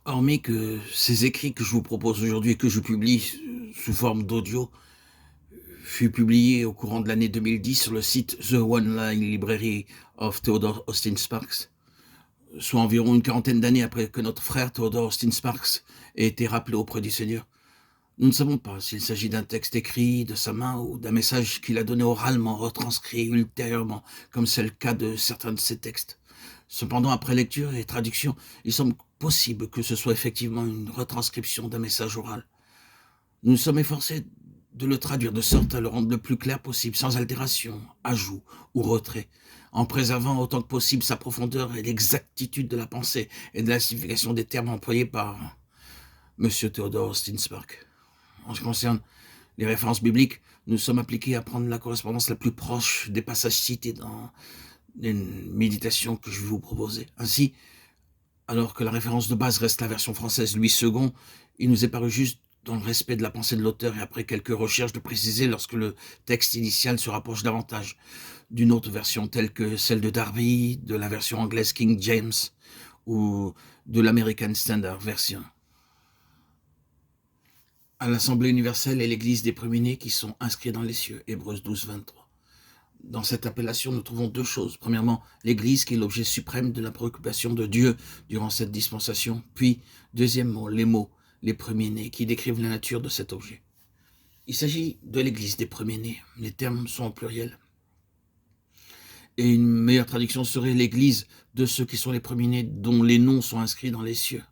Hormis que ces écrits que je vous propose aujourd'hui et que je publie sous forme d'audio fut publié au courant de l'année 2010 sur le site The One Line Library of Theodore Austin Sparks, soit environ une quarantaine d'années après que notre frère Theodore Austin Sparks ait été rappelé auprès du Seigneur. Nous ne savons pas s'il s'agit d'un texte écrit de sa main ou d'un message qu'il a donné oralement, retranscrit ultérieurement, comme c'est le cas de certains de ses textes. Cependant, après lecture et traduction, il semble possible que ce soit effectivement une retranscription d'un message oral. Nous nous sommes efforcés de le traduire de sorte à le rendre le plus clair possible, sans altération, ajout ou retrait, en préservant autant que possible sa profondeur et l'exactitude de la pensée et de la signification des termes employés par M. Theodore Austin Sparks. En ce qui concerne les références bibliques, nous sommes appliqués à prendre la correspondance la plus proche des passages cités dans les méditations que je vais vous proposer. Ainsi, alors que la référence de base reste la version française Louis II, il nous est paru juste, dans le respect de la pensée de l'auteur et après quelques recherches, de préciser lorsque le texte initial se rapproche davantage d'une autre version telle que celle de Darby, de la version anglaise King James ou de l'American Standard Version. À l'Assemblée universelle et l'Église des premiers-nés qui sont inscrits dans les cieux, Hébreux 12, 23. Dans cette appellation, nous trouvons deux choses. Premièrement, l'Église qui est l'objet suprême de la préoccupation de Dieu durant cette dispensation. Puis, deuxièmement, les mots, les premiers-nés, qui décrivent la nature de cet objet. Il s'agit de l'Église des premiers-nés. Les termes sont en pluriel. Et une meilleure traduction serait l'Église de ceux qui sont les premiers-nés, dont les noms sont inscrits dans les cieux.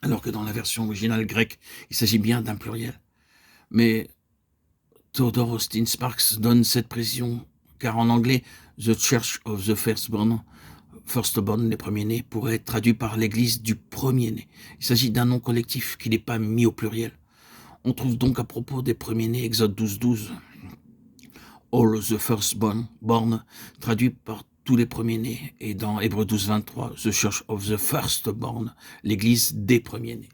Alors que dans la version originale grecque, il s'agit bien d'un pluriel. Mais Theodore Austin Sparks donne cette précision, car en anglais, The Church of the Firstborn, les premiers-nés, pourrait être traduit par l'Église du premier-né. Il s'agit d'un nom collectif qui n'est pas mis au pluriel. On trouve donc à propos des premiers-nés, Exode 12, 12, All the Firstborn, traduit par tous les premiers-nés, et dans Hébreux 12, 23, The Church of the Firstborn, l'Église des premiers-nés.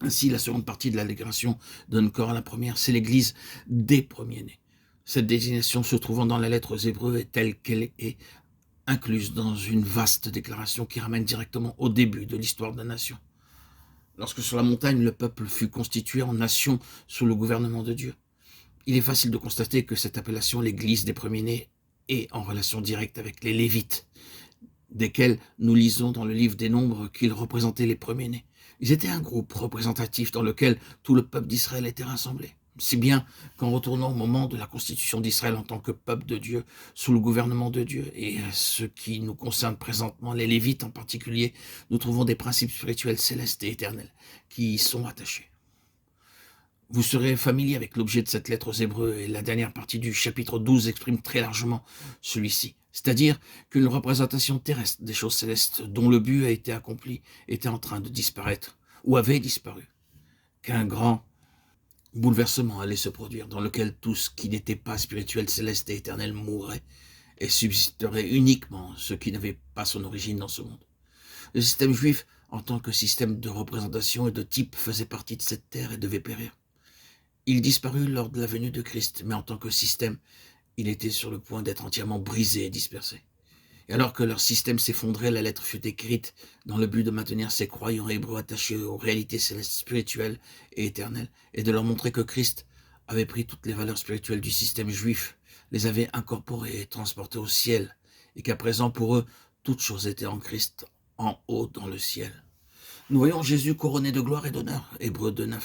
Ainsi, la seconde partie de l'allégation donne corps à la première, c'est l'Église des premiers-nés. Cette désignation se trouvant dans la lettre aux Hébreux est telle qu'elle est incluse dans une vaste déclaration qui ramène directement au début de l'histoire de la nation. Lorsque sur la montagne, le peuple fut constitué en nation sous le gouvernement de Dieu. Il est facile de constater que cette appellation, l'Église des premiers-nés, est en relation directe avec les Lévites, desquels nous lisons dans le livre des Nombres qu'ils représentaient les premiers-nés. Ils étaient un groupe représentatif dans lequel tout le peuple d'Israël était rassemblé. Si bien qu'en retournant au moment de la constitution d'Israël en tant que peuple de Dieu, sous le gouvernement de Dieu, et ce qui nous concerne présentement, les Lévites en particulier, nous trouvons des principes spirituels célestes et éternels qui y sont attachés. Vous serez familier avec l'objet de cette lettre aux Hébreux et la dernière partie du chapitre 12 exprime très largement celui-ci. C'est-à-dire qu'une représentation terrestre des choses célestes dont le but a été accompli était en train de disparaître ou avait disparu. Qu'un grand bouleversement allait se produire dans lequel tout ce qui n'était pas spirituel, céleste et éternel mourrait et subsisterait uniquement ce qui n'avait pas son origine dans ce monde. Le système juif, en tant que système de représentation et de type, faisait partie de cette terre et devait périr. Il disparut lors de la venue de Christ, mais en tant que système, il était sur le point d'être entièrement brisé et dispersé. Et alors que leur système s'effondrait, la lettre fut écrite dans le but de maintenir ces croyants hébreux attachés aux réalités célestes, spirituelles et éternelles, et de leur montrer que Christ avait pris toutes les valeurs spirituelles du système juif, les avait incorporées et transportées au ciel, et qu'à présent pour eux, toutes choses étaient en Christ, en haut dans le ciel. Nous voyons Jésus couronné de gloire et d'honneur, Hébreux 2.9,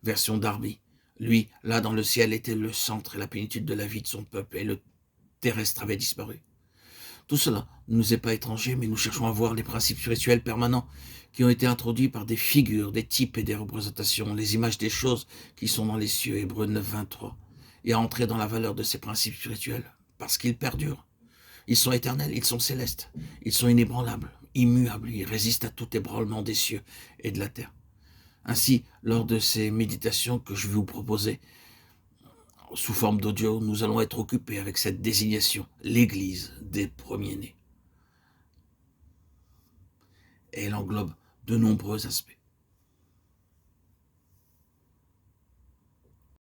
version Darby. Lui, là dans le ciel, était le centre et la plénitude de la vie de son peuple, et le terrestre avait disparu. Tout cela ne nous est pas étranger, mais nous cherchons à voir les principes spirituels permanents qui ont été introduits par des figures, des types et des représentations, les images des choses qui sont dans les cieux, Hébreux 9, 23, et à entrer dans la valeur de ces principes spirituels, parce qu'ils perdurent. Ils sont éternels, ils sont célestes, ils sont inébranlables, immuables, ils résistent à tout ébranlement des cieux et de la terre. Ainsi, lors de ces méditations que je vais vous proposer, sous forme d'audio, nous allons être occupés avec cette désignation, l'Église des premiers-nés. Et elle englobe de nombreux aspects.